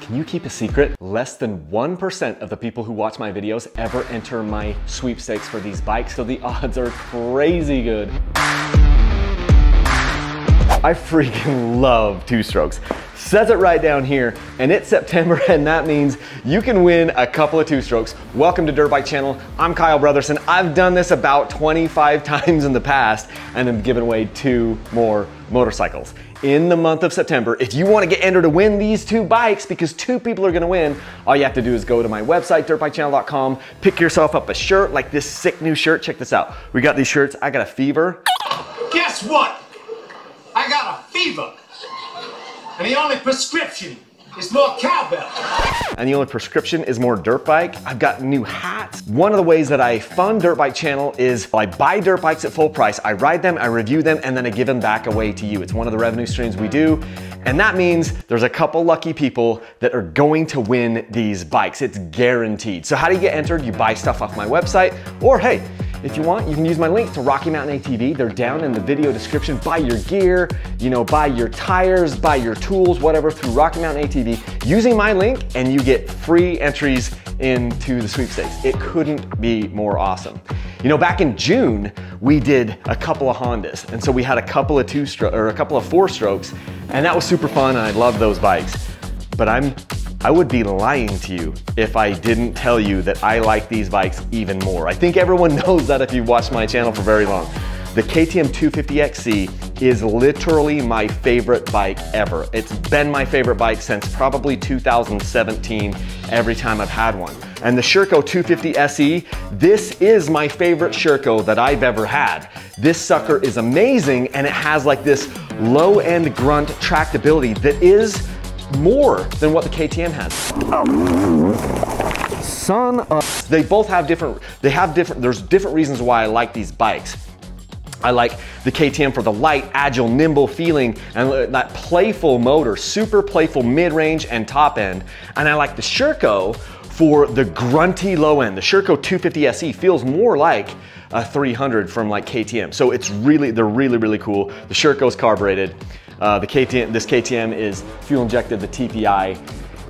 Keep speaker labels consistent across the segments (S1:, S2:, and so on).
S1: Can you keep a secret? Less than 1% of the people who watch my videos ever enter my sweepstakes for these bikes, so the odds are crazy good. I freaking love two-strokes. Says it right down here, and it's September, and that means you can win a couple of two-strokes. Welcome to Dirt Bike Channel. I'm Kyle Brotherson. I've done this about 25 times in the past, and have given away 2 more motorcycles. In the month of September, if you want to get entered to win these 2 bikes, because 2 people are going to win, all you have to do is go to my website, dirtbikechannel.com, pick yourself up a shirt like this sick new shirt. Check this out. We got these shirts. I got a fever.
S2: Guess what? I got a fever. And the only prescription is more cowbell.
S1: And the only prescription is more dirt bike. I've got new hats. One of the ways that I fund Dirt Bike Channel is I buy dirt bikes at full price. I ride them, I review them, and then I give them back away to you. It's one of the revenue streams we do. And that means there's a couple lucky people that are going to win these bikes. It's guaranteed. So how do you get entered? You buy stuff off my website, or hey, if you want, you can use my link to Rocky Mountain ATV. They're down in the video description. Buy your gear, buy your tires, buy your tools, whatever, through Rocky Mountain ATV using my link, and you get free entries into the sweepstakes. It couldn't be more awesome. Back in June, we did a couple of Hondas, and so we had a couple of 4-strokes, and that was super fun, and I love those bikes. But I would be lying to you if I didn't tell you that I like these bikes even more. I think everyone knows that if you've watched my channel for very long. The KTM 250XC is literally my favorite bike ever. It's been my favorite bike since probably 2017, every time I've had one. And the Sherco 250 SE, this is my favorite Sherco that I've ever had. This sucker is amazing, and it has like this low-end grunt tractability that is more than what the KTM has. Son of... They both have there's different reasons why I like these bikes. I like the KTM for the light, agile, nimble feeling, and that playful motor, super playful mid-range and top end. And I like the Sherco for the grunty low end. The Sherco 250 SE feels more like a 300 from like KTM. So they're really cool. The Sherco's carbureted. This KTM is fuel injected, the TPI,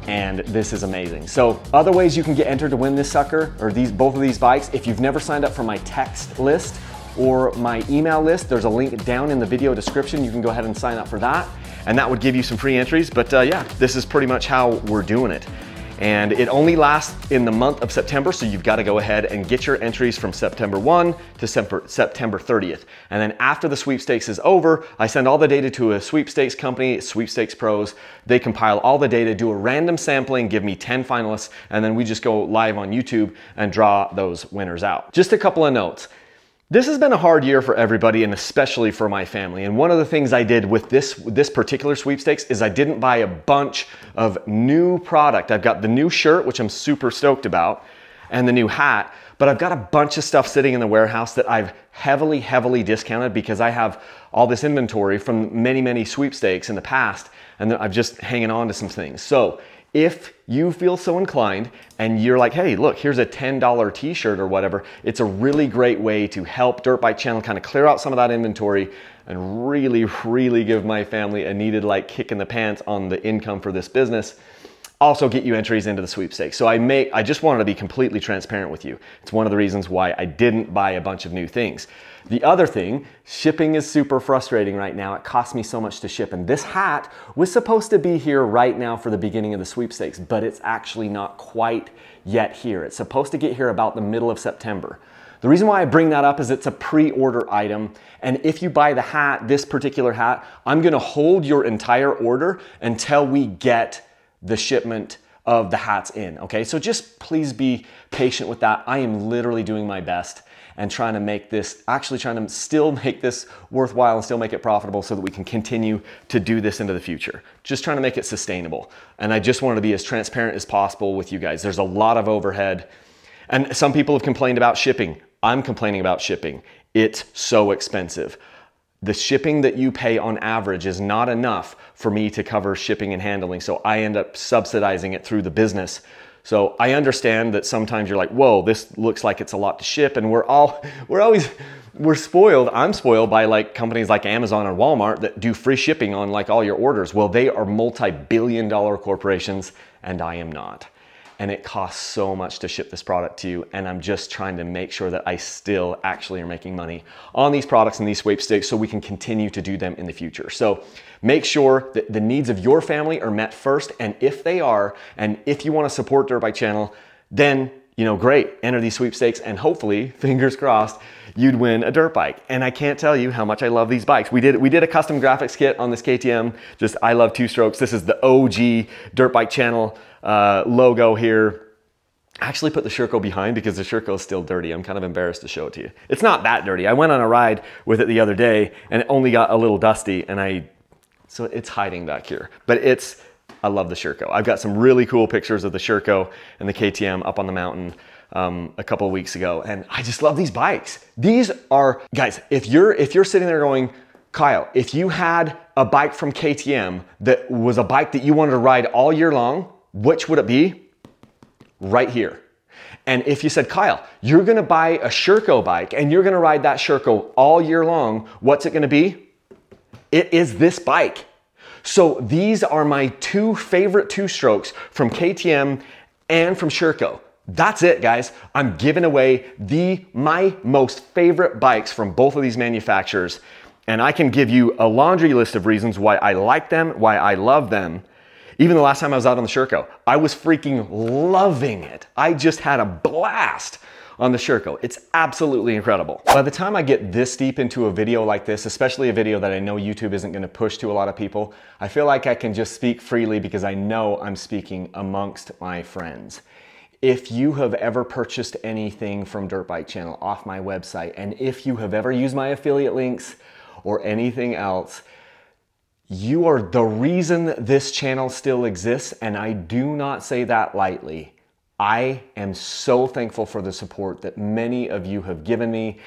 S1: and this is amazing. So other ways you can get entered to win this sucker, or both of these bikes, if you've never signed up for my text list or my email list, there's a link down in the video description. You can go ahead and sign up for that, and that would give you some free entries. But yeah, this is pretty much how we're doing it. And it only lasts in the month of September, so you've got to go ahead and get your entries from September 1 to September 30th. And then after the sweepstakes is over, I send all the data to a sweepstakes company, Sweepstakes Pros. They compile all the data, do a random sampling, give me 10 finalists, and then we just go live on YouTube and draw those winners out. Just a couple of notes. This has been a hard year for everybody, and especially for my family. And one of the things I did with this particular sweepstakes is I didn't buy a bunch of new product. I've got the new shirt, which I'm super stoked about, and the new hat, but I've got a bunch of stuff sitting in the warehouse that I've heavily discounted because I have all this inventory from many sweepstakes in the past, and I'm just hanging on to some things. So if you feel so inclined and you're like, hey, look, here's a $10 t-shirt or whatever, it's a really great way to help Dirt Bike Channel kind of clear out some of that inventory and really give my family a needed like kick in the pants on the income for this business. Also get you entries into the sweepstakes. So I just wanted to be completely transparent with you. It's one of the reasons why I didn't buy a bunch of new things. The other thing, shipping is super frustrating right now. It costs me so much to ship. And this hat was supposed to be here right now for the beginning of the sweepstakes, but it's actually not quite yet here. It's supposed to get here about the middle of September. The reason why I bring that up is it's a pre-order item. And if you buy the hat, this particular hat, I'm gonna hold your entire order until we get the shipment of the hats in, okay? So just please be patient with that. I am literally doing my best and trying to still make this worthwhile and still make it profitable so that we can continue to do this into the future. Just trying to make it sustainable. And I just wanted to be as transparent as possible with you guys. There's a lot of overhead, and some people have complained about shipping. I'm complaining about shipping. It's so expensive. The shipping that you pay on average is not enough for me to cover shipping and handling, so I end up subsidizing it through the business. So I understand that sometimes you're like, whoa, this looks like it's a lot to ship, and we're always we're spoiled. I'm spoiled by like companies like Amazon or Walmart that do free shipping on like all your orders. Well, they are multi-billion-dollar corporations and I am not. And it costs so much to ship this product to you. And I'm just trying to make sure that I still actually are making money on these products and these sweepstakes so we can continue to do them in the future. So make sure that the needs of your family are met first. And if they are, and if you want to support Dirt Bike Channel, then, you know, great, enter these sweepstakes and hopefully, fingers crossed, you'd win a dirt bike. And I can't tell you how much I love these bikes. We did a custom graphics kit on this KTM, just I love two strokes. This is the OG Dirt Bike Channel logo here. I actually put the Sherco behind because the Sherco is still dirty. I'm kind of embarrassed to show it to you. It's not that dirty. I went on a ride with it the other day and it only got a little dusty and so it's hiding back here. But I love the Sherco. I've got some really cool pictures of the Sherco and the KTM up on the mountain a couple of weeks ago. And I just love these bikes. These are, guys, if you're sitting there going, Kyle, if you had a bike from KTM that was a bike that you wanted to ride all year long, which would it be? Right here. And if you said, Kyle, you're gonna buy a Sherco bike and you're gonna ride that Sherco all year long, what's it gonna be? It is this bike. So these are my two favorite two-strokes from KTM and from Sherco. That's it, guys. I'm giving away my most favorite bikes from both of these manufacturers. And I can give you a laundry list of reasons why I like them, why I love them. Even the last time I was out on the Sherco, I was freaking loving it. I just had a blast on the Sherco. It's absolutely incredible. By the time I get this deep into a video like this, especially a video that I know YouTube isn't gonna push to a lot of people, I feel like I can just speak freely because I know I'm speaking amongst my friends. If you have ever purchased anything from Dirt Bike Channel off my website, and if you have ever used my affiliate links or anything else, you are the reason this channel still exists, and I do not say that lightly. I am so thankful for the support that many of you have given me,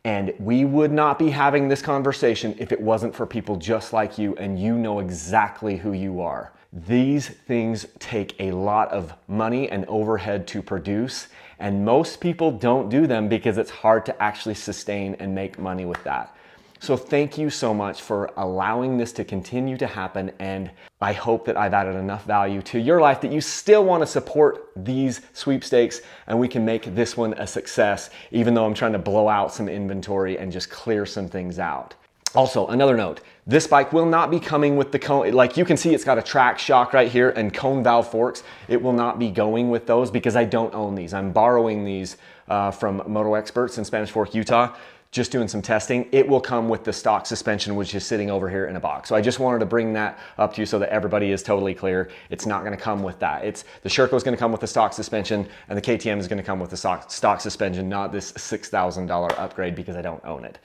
S1: and we would not be having this conversation if it wasn't for people just like you, and you know exactly who you are. These things take a lot of money and overhead to produce, and most people don't do them because it's hard to actually sustain and make money with that. So thank you so much for allowing this to continue to happen, and I hope that I've added enough value to your life that you still want to support these sweepstakes and we can make this one a success, even though I'm trying to blow out some inventory and just clear some things out. Also, another note, this bike will not be coming with the cone. Like you can see, it's got a track shock right here and cone valve forks. It will not be going with those because I don't own these. I'm borrowing these from Moto Experts in Spanish Fork, Utah. Just doing some testing. It will come with the stock suspension, which is sitting over here in a box. So I just wanted to bring that up to you so that everybody is totally clear. It's not gonna come with that. The Sherco is gonna come with the stock suspension and the KTM is gonna come with the stock suspension, not this $6,000 upgrade because I don't own it.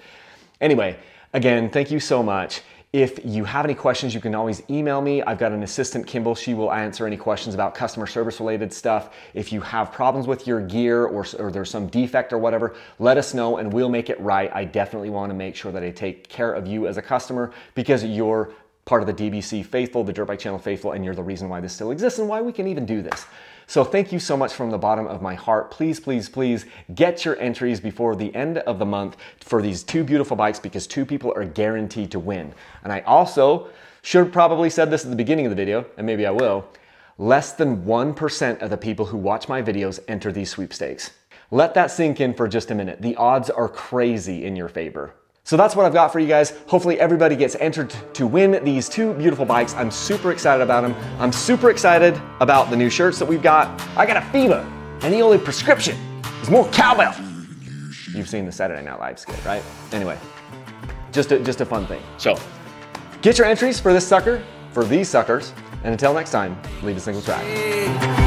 S1: Anyway, again, thank you so much. If you have any questions, you can always email me. I've got an assistant, Kimball. She will answer any questions about customer service related stuff. If you have problems with your gear or there's some defect or whatever, let us know and we'll make it right. I definitely want to make sure that I take care of you as a customer because you're part of the DBC faithful, the Dirt Bike Channel faithful, and you're the reason why this still exists and why we can even do this. So thank you so much from the bottom of my heart. Please, please, please get your entries before the end of the month for these two beautiful bikes because two people are guaranteed to win. And I also should have probably said this at the beginning of the video, and maybe I will, less than 1% of the people who watch my videos enter these sweepstakes. Let that sink in for just a minute. The odds are crazy in your favor. So that's what I've got for you guys. Hopefully everybody gets entered to win these two beautiful bikes. I'm super excited about them. I'm super excited about the new shirts that we've got. I got a fever, and the only prescription is more cowbell. You've seen the Saturday Night Live skit, right? Anyway, just a fun thing. So get your entries for this sucker, for these suckers, and until next time, leave a single track.